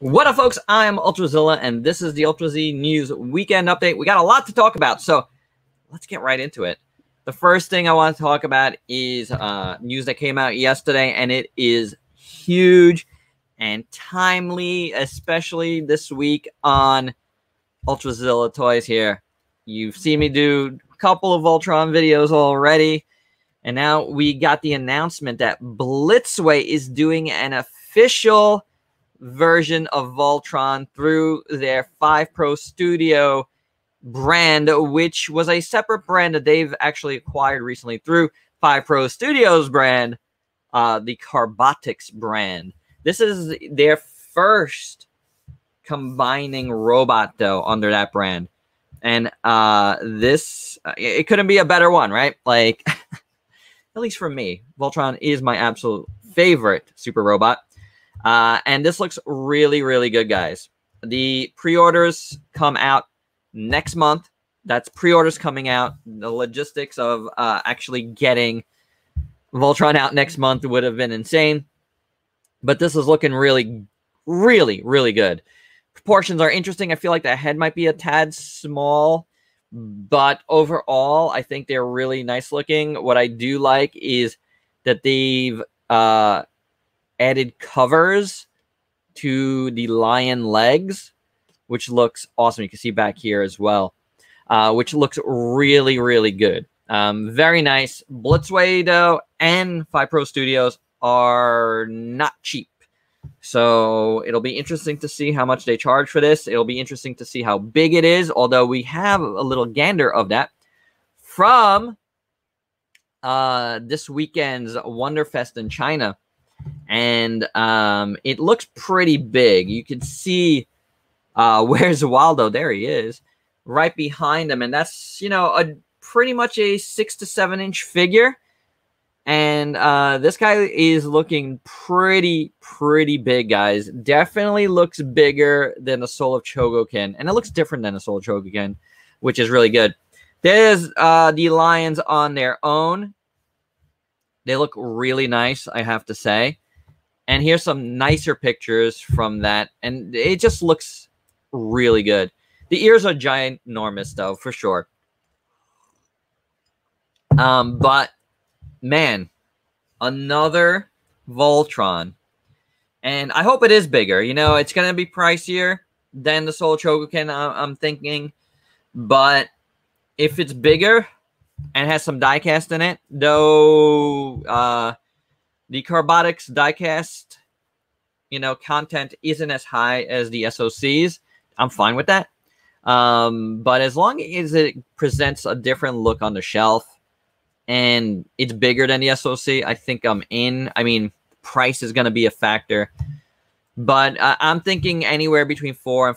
What up, folks? I'm Ultrazilla, and this is the Ultrazilla News Weekend Update. We got a lot to talk about, so let's get right into it. The first thing I want to talk about is news that came out yesterday, and it is huge and timely, especially this week on Ultrazilla Toys here. You've seen me do a couple of Voltron videos already, and now we got the announcement that BLITZWAY is doing an official version of Voltron through their 5 Pro Studio brand, which was a separate brand that they've actually acquired recently through 5 Pro Studios brand, the Carbotics brand. This is their first combining robot, though, under that brand. And it couldn't be a better one, right? Like, at least for me, Voltron is my absolute favorite super robot. And this looks really, really good, guys. The pre-orders come out next month. That's pre-orders coming out. The logistics of actually getting Voltron out next month would have been insane. But this is looking really, really, really good. Proportions are interesting. I feel like the head might be a tad small. But overall, I think they're really nice looking. What I do like is that they've added covers to the lion legs, which looks awesome. You can see back here as well, which looks really, really good. Very nice. BLITZWAY, though, and 5 Pro Studios are not cheap. So it'll be interesting to see how much they charge for this. It'll be interesting to see how big it is, although we have a little gander of that from this weekend's Wonderfest in China. And it looks pretty big. You can see where's Waldo? There he is, right behind him, and that's, you know, pretty much a 6 to 7 inch figure. And this guy is looking pretty big, guys. Definitely looks bigger than the Soul of Chogokin, and it looks different than the Soul of Chogokin, which is really good. There's the lions on their own. They look really nice, I have to say. And here's some nicer pictures from that. And it just looks really good. The ears are ginormous, though, for sure. But, man, another Voltron. And I hope it is bigger. You know, it's going to be pricier than the Soul Chogokin, I'm thinking. But if it's bigger and has some diecast in it, though the Carbotics diecast, you know, content isn't as high as the SOCs, I'm fine with that. But as long as it presents a different look on the shelf and it's bigger than the SOC, I think I'm in. I mean, price is going to be a factor, but I'm thinking anywhere between $400 and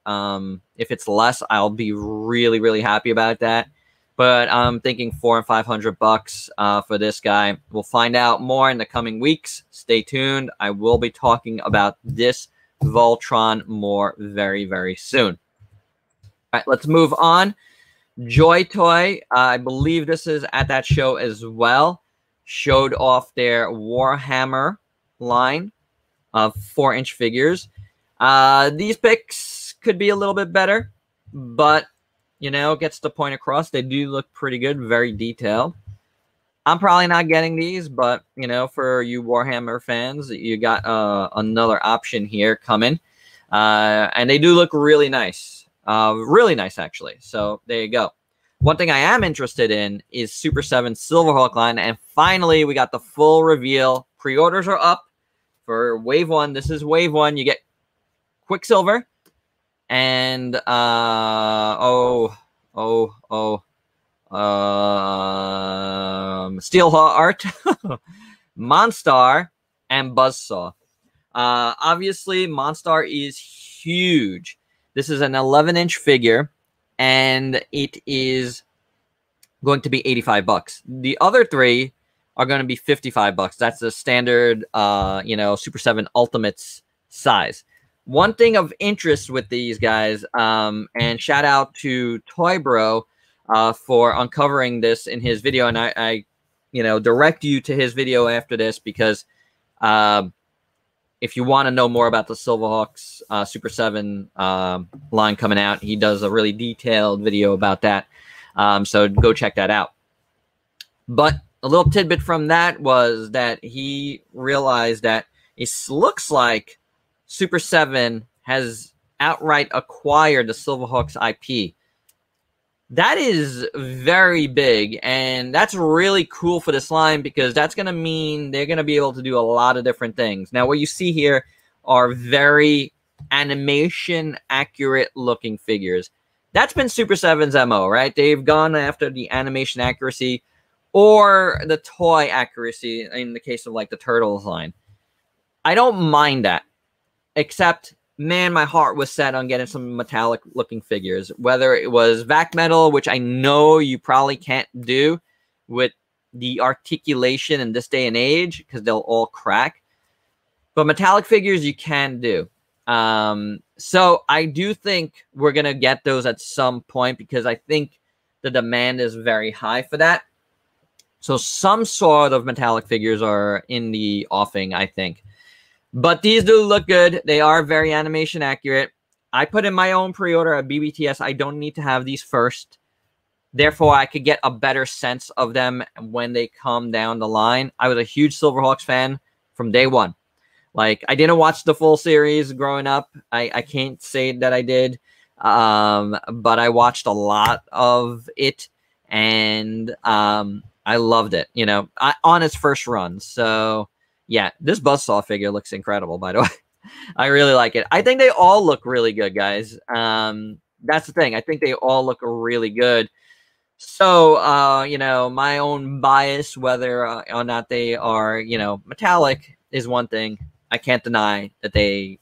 $500. If it's less, I'll be really, really happy about that. But I'm thinking $400 and $500 for this guy. We'll find out more in the coming weeks. Stay tuned. I will be talking about this Voltron more very, very soon. All right, let's move on. Joy Toy, I believe this is at that show as well, showed off their Warhammer line of 4-inch figures. These picks could be a little bit better, but you know, gets the point across. They do look pretty good, very detailed. I'm probably not getting these, but, you know, for you Warhammer fans, you got another option here coming. And they do look really nice. Really nice, actually. So there you go. One thing I am interested in is Super 7 Silverhawk line. And finally, we got the full reveal. Pre-orders are up for Wave 1. This is Wave 1. You get Quicksilver. And Steelheart, Monstar, and Buzzsaw. Obviously, Monstar is huge. This is an 11-inch figure, and it is going to be $85. The other 3 are going to be $55. That's the standard, you know, Super 7 Ultimates size. One thing of interest with these guys, and shout out to Toy Bro for uncovering this in his video, and I you know, direct you to his video after this because if you want to know more about the Silverhawks Super 7 line coming out, he does a really detailed video about that. So go check that out. But a little tidbit from that was that he realized that it looks like Super 7 has outright acquired the Silverhawks IP. That is very big, and that's really cool for this line because that's going to mean they're going to be able to do a lot of different things. Now, what you see here are very animation-accurate looking figures. That's been Super 7's MO, right? They've gone after the animation accuracy or the toy accuracy in the case of, like, the Turtles line. I don't mind that, except... man, my heart was set on getting some metallic-looking figures, whether it was vac metal, which I know you probably can't do with the articulation in this day and age because they'll all crack. But metallic figures you can do. So I do think we're going to get those at some point because I think the demand is very high for that. So some sort of metallic figures are in the offing, I think. But these do look good. They are very animation accurate. I put in my own pre-order at BBTS. I don't need to have these first. Therefore, I could get a better sense of them when they come down the line. I was a huge Silverhawks fan from day one. Like, I didn't watch the full series growing up. I can't say that I did. But I watched a lot of it. And I loved it, you know, on its first run. So... yeah, this Buzzsaw figure looks incredible, by the way. I really like it. I think they all look really good, guys. That's the thing. I think they all look really good. So, you know, my own bias, whether or not they are, you know, metallic is one thing. I can't deny that they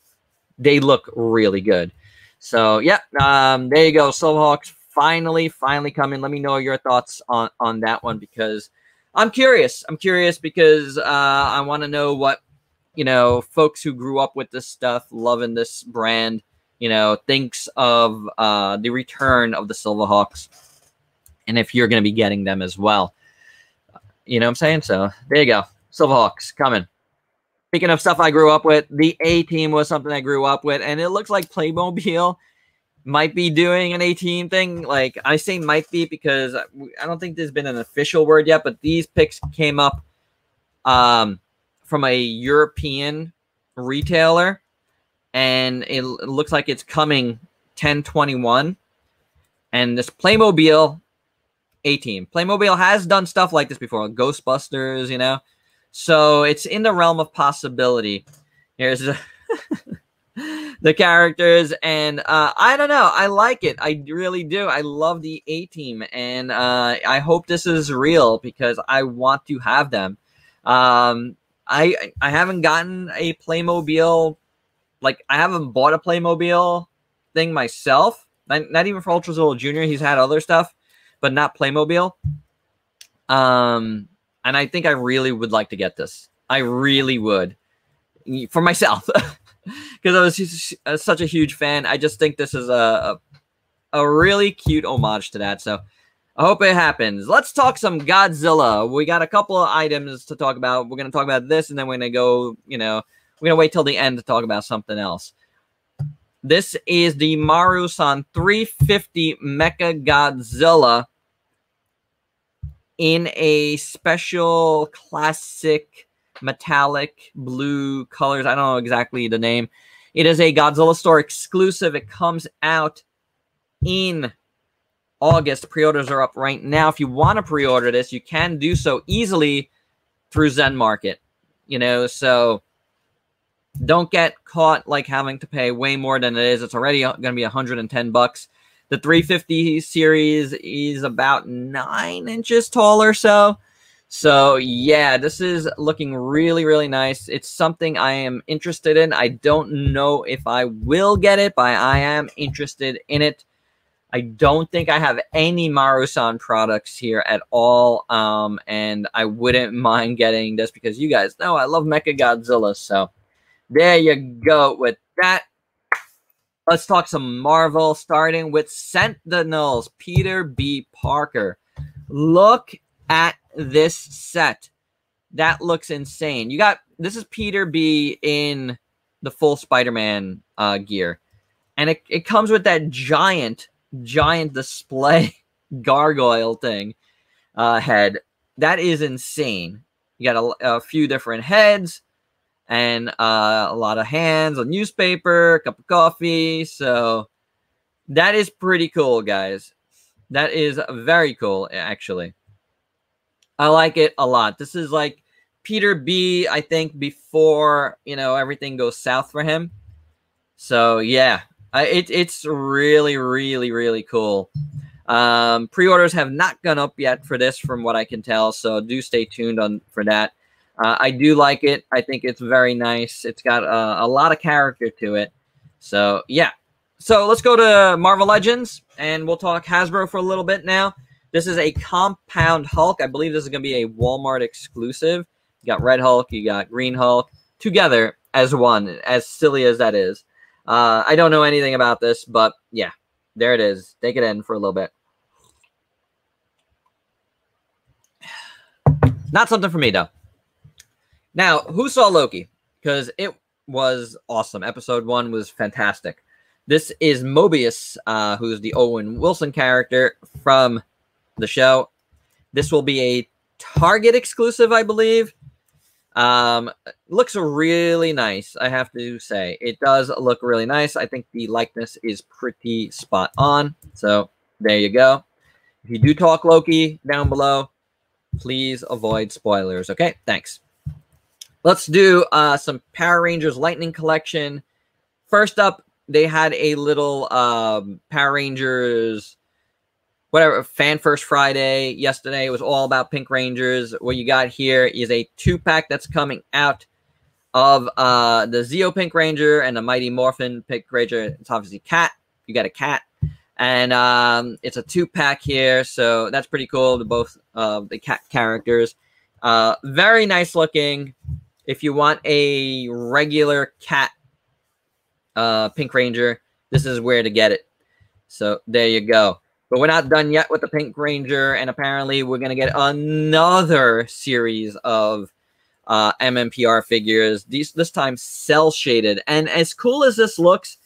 look really good. So, yeah, there you go. Silverhawks finally coming. Let me know your thoughts on that one because... I'm curious. I'm curious because I want to know what, you know, folks who grew up with this stuff, loving this brand, you know, thinks of the return of the Silverhawks and if you're going to be getting them as well. You know what I'm saying? So there you go. Silverhawks coming. Speaking of stuff I grew up with, the A-Team was something I grew up with, and it looks like Playmobil might be doing an A-Team thing. Like, I say might be because I don't think there's been an official word yet, but these pics came up from a European retailer, and it looks like it's coming 10/21. And this Playmobil A-Team. Playmobil has done stuff like this before, Ghostbusters, you know? So it's in the realm of possibility. Here's the characters, and I don't know. I like it. I really do. I love the A-Team, and I hope this is real because I want to have them. I haven't gotten a Playmobil, like I haven't bought a Playmobil thing myself. Not even for Ultrazilla Jr. He's had other stuff, but not Playmobil. And I think I really would like to get this. I really would for myself. Because I was such a huge fan. I just think this is a really cute homage to that. So I hope it happens. Let's talk some Godzilla. We got a couple of items to talk about. We're going to talk about this, and then we're going to go, you know, we're going to wait till the end to talk about something else. This is the Maru-san 350 MECHAGODZILLA in a special classic metallic blue colors. I don't know exactly the name. It is a Godzilla store exclusive. It comes out in August. Pre-orders are up right now. If you want to pre-order this, you can do so easily through Zen Market. You know, so don't get caught like having to pay way more than it is. It's already going to be $110. The 350 series is about 9 inches tall or so. So, yeah, this is looking really, really nice. It's something I am interested in. I don't know if I will get it, but I am interested in it. I don't think I have any Maru-san products here at all, and I wouldn't mind getting this because you guys know I love MECHAGODZILLA. So, there you go with that. Let's talk some Marvel, starting with Sentinels, Peter B. Parker. Look at this set. That looks insane. You got, this is Peter B in the full Spider-Man gear. And it comes with that giant display gargoyle thing head. That is insane. You got a few different heads and a lot of hands, a newspaper, a cup of coffee. So that is pretty cool, guys. That is very cool, actually. I like it a lot. This is like Peter B, I think, before, you know, everything goes south for him. So, yeah, it's really, really, really cool. Pre-orders have not gone up yet for this, from what I can tell, so do stay tuned for that. I do like it. I think it's very nice. It's got a lot of character to it. So, yeah. So, let's go to Marvel Legends, and we'll talk Hasbro for a little bit now. This is a Compound Hulk. I believe this is going to be a Walmart exclusive. You got Red Hulk, you got Green Hulk, together as one, as silly as that is. I don't know anything about this, but yeah, there it is. Take it in for a little bit. Not something for me, though. Now, who saw Loki? Because it was awesome. Episode 1 was fantastic. This is Mobius, who's the Owen Wilson character from the show. This will be a Target exclusive, I believe. Looks really nice, I have to say. It does look really nice. I think the likeness is pretty spot on. So there you go. If you do talk Loki down below, please avoid spoilers. Okay, thanks. Let's do some Power Rangers Lightning Collection. First up, they had a little Power Rangers, whatever, Fan First Friday yesterday. It was all about Pink Rangers. What you got here is a 2-pack that's coming out of the Zeo Pink Ranger and the Mighty Morphin Pink Ranger. It's obviously Cat. You got a cat. And it's a 2-pack here, so that's pretty cool. Both the cat characters. Very nice looking. If you want a regular cat Pink Ranger, this is where to get it. So there you go. But we're not done yet with the Pink Ranger, and apparently we're going to get another series of MMPR figures, this time cel-shaded. And as cool as this looks,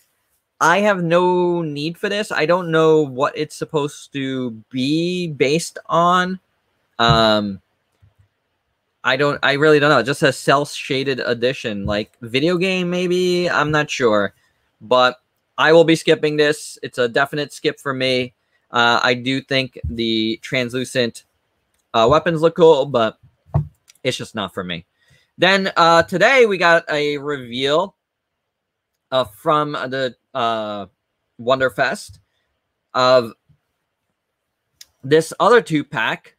I have no need for this. I don't know what it's supposed to be based on. I really don't know. It just says cel-shaded edition, like video game maybe. I'm not sure, but I will be skipping this. It's a definite skip for me. I do think the translucent weapons look cool, but it's just not for me. Then today we got a reveal from the Wonderfest of this other 2-pack,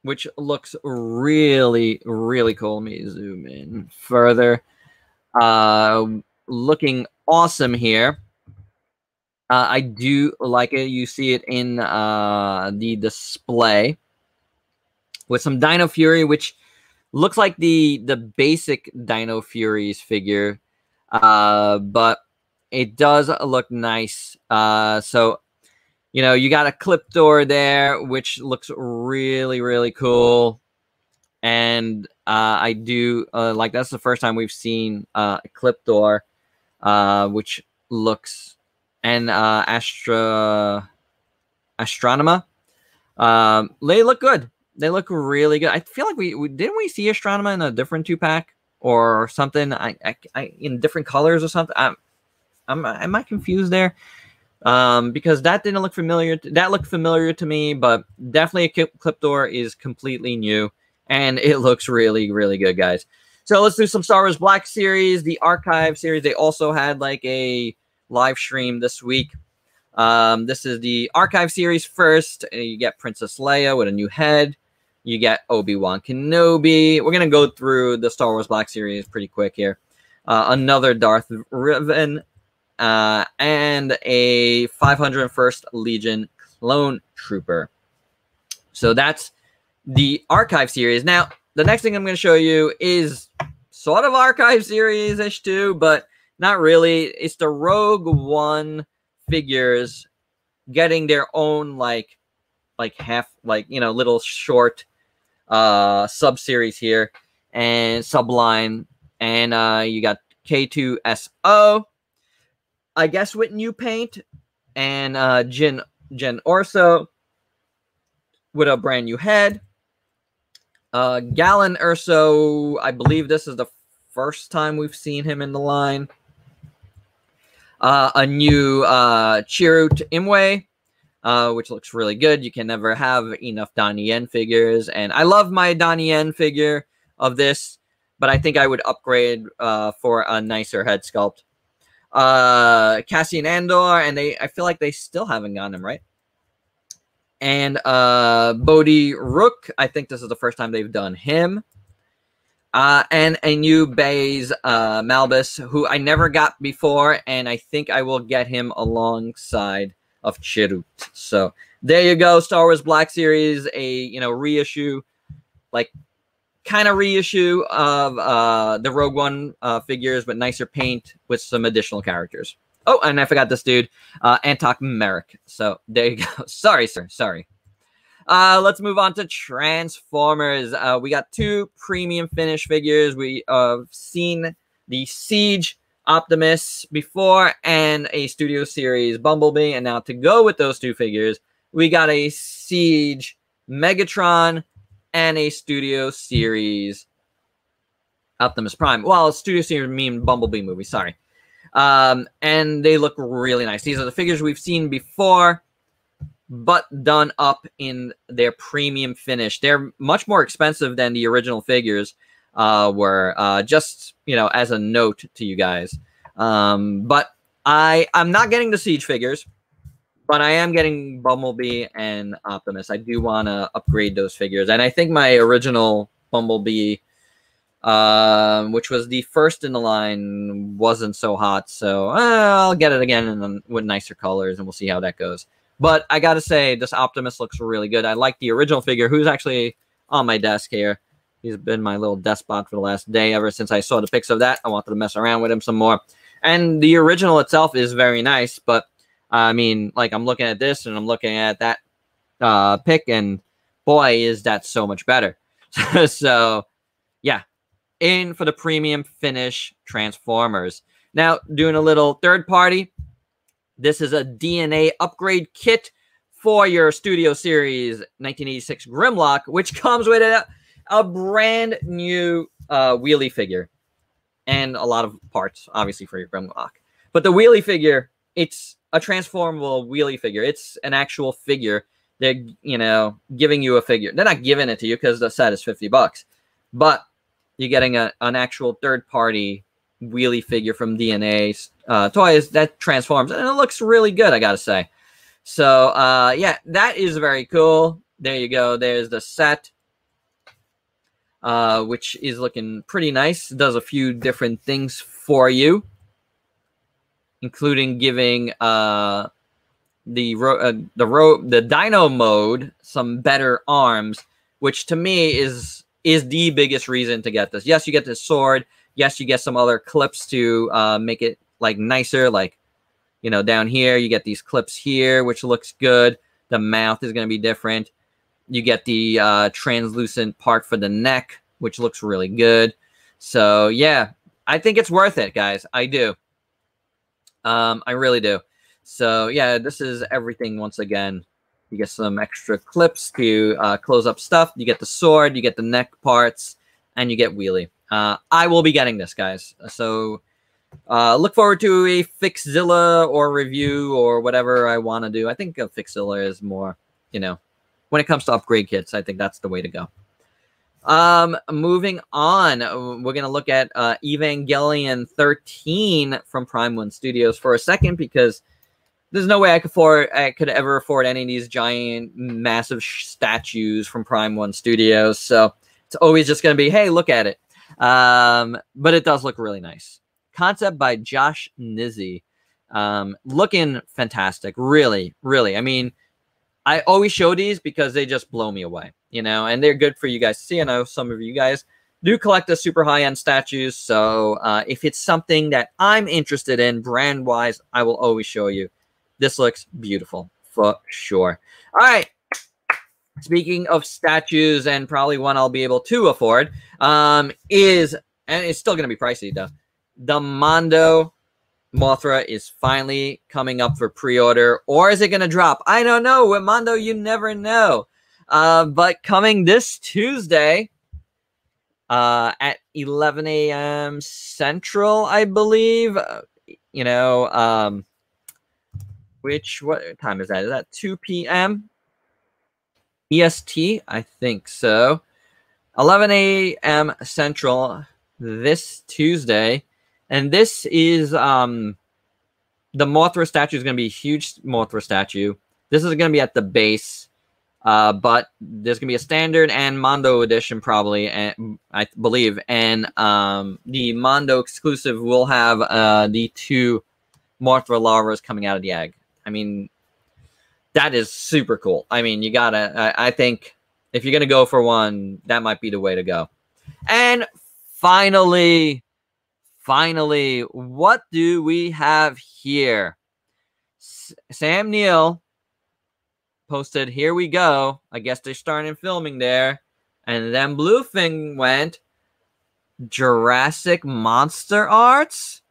which looks really, really cool. Let me zoom in further. Looking awesome here. I do like it. You see it in the display with some Dino Fury, which looks like the basic Dino Furies figure, but it does look nice. So, you know, you got a clip door there, which looks really, really cool. And I do like, that's the first time we've seen a clip door, which looks, and Astronema. They look good. They look really good. I feel like we didn't we see Astronema in a different 2-pack or something? I in different colors or something. Am I confused there? Because that didn't look familiar. That looked familiar to me, but definitely a clip door is completely new, and it looks really, really good, guys. So let's do some Star Wars Black Series, the Archive series. They also had like a live stream this week. This is the Archive series first. You get Princess Leia with a new head. You get Obi-Wan Kenobi. We're going to go through the Star Wars Black Series pretty quick here. Another Darth Revan. And a 501st Legion Clone Trooper. So that's the Archive series. Now, the next thing I'm going to show you is sort of Archive series-ish too, but not really. It's the Rogue One figures getting their own like little short sub-series here and subline. And you got K2SO, I guess with new paint, and Jen Orso with a brand new head. Galen Urso, I believe this is the first time we've seen him in the line. A new Chirrut Imwe, which looks really good. You can never have enough Donnie Yen figures, and I love my Donnie Yen figure of this, but I think I would upgrade for a nicer head sculpt. Cassian Andor, and I feel like they still haven't gotten him, right? And Bodhi Rook, I think this is the first time they've done him. And a new Baze Malbus, who I never got before, and I think I will get him alongside of Chirrut. So there you go, Star Wars Black Series, a reissue, like kind of reissue of the Rogue One figures, but nicer paint with some additional characters. Oh, and I forgot this dude, Antok Merrick. So there you go. Sorry, sir. Sorry. Let's move on to Transformers. We got 2 premium finish figures. We have seen the Siege Optimus before and a Studio Series Bumblebee. And now to go with those 2 figures, we got a Siege Megatron and a Studio Series Optimus Prime. Well, Studio Series mean Bumblebee movie, sorry. And they look really nice. These are the figures we've seen before, but done up in their premium finish. They're much more expensive than the original figures were, just, as a note to you guys. But I'm not getting the Siege figures, but I am getting Bumblebee and Optimus. I do want to upgrade those figures. And I think my original Bumblebee, which was the first in the line, wasn't so hot. So I'll get it again and with nicer colors, and we'll see how that goes. But I got to say, this Optimus looks really good. I like the original figure, who's actually on my desk here. He's been my little despot for the last day. Ever since I saw the pics of that, I wanted to mess around with him some more. And the original itself is very nice. But, I mean, like, I'm looking at this, and I'm looking at that pic, and boy, is that so much better. So, yeah. In for the premium finish Transformers. Now, doing a little third party. This is a DNA upgrade kit for your Studio Series 1986 Grimlock, which comes with a brand new wheelie figure and a lot of parts, obviously, for your Grimlock. But the wheelie figure, it's a transformable wheelie figure. It's an actual figure. They're, giving you a figure. They're not giving it to you because the set is $50, but you're getting an actual third-party wheelie figure from DNA Toys that transforms, and it looks really good, I gotta say. So, yeah, that is very cool. There you go. There's the set, which is looking pretty nice. It does a few different things for you, including giving the Dino mode some better arms, which to me is the biggest reason to get this. Yes, you get this sword. Yes, you get some other clips to make it like nicer, like, down here you get these clips here, which looks good. The mouth is going to be different. You get the translucent part for the neck, which looks really good. So yeah, I think it's worth it, guys. I do. I really do. So yeah, this is everything. Once again, you get some extra clips to close up stuff. You get the sword, you get the neck parts, and you get wheelie. I will be getting this, guys. So look forward to a Fixzilla or review or whatever I want to do. I think a Fixzilla is more, when it comes to upgrade kits, I think that's the way to go. Moving on, we're going to look at Evangelion 13 from Prime 1 Studios for a second, because there's no way I could ever afford any of these giant, massive statues from Prime 1 Studios. So it's always just going to be, hey, look at it. But it does look really nice. Concept by Josh Nizzi. Looking fantastic. Really, really. I mean, I always show these because they just blow me away, and they're good for you guys to see. I know some of you guys do collect the super high-end statues. So if it's something that I'm interested in brand-wise, I will always show you. This looks beautiful for sure. All right. Speaking of statues, and probably one I'll be able to afford, and it's still going to be pricey, though, the Mondo Mothra is finally coming up for pre-order, or is it going to drop? I don't know. With Mondo, you never know. But coming this Tuesday at 11 a.m. Central, I believe. What time is that? Is that 2 p.m. EST? I think so. 11 a.m. Central this Tuesday. And this is the Mothra statue is going to be a huge Mothra statue. This is going to be at the base, but there's going to be a standard and Mondo edition probably, and I believe. And the Mondo exclusive will have the 2 Mothra larvas coming out of the egg. I mean, that is super cool. I mean, you gotta. I think if you're gonna go for one, that might be the way to go. And finally, what do we have here? Sam Neill posted, here we go. I guess they're starting filming there. And then Bluefin went, Jurassic Monster Arts?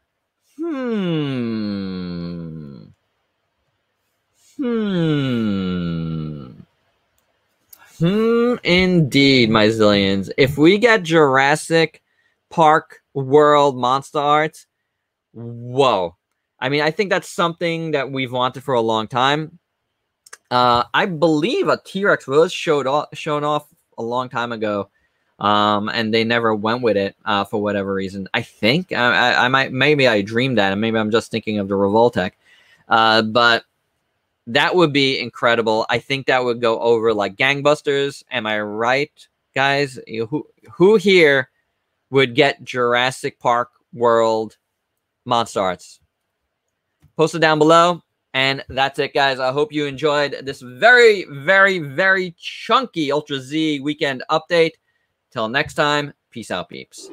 Indeed, my zillions. If we get Jurassic Park World Monster Arts, whoa. I mean, I think that's something that we've wanted for a long time. I believe a T-Rex was shown off a long time ago, and they never went with it for whatever reason. I think maybe I dreamed that, and maybe I'm just thinking of the Revoltech. But that would be incredible. I think that would go over like gangbusters. Am I right, guys? Who here would get Jurassic Park World Monster Arts? Post it down below. And that's it, guys. I hope you enjoyed this very, very, very chunky Ultra Z weekend update. Till next time, peace out, peeps.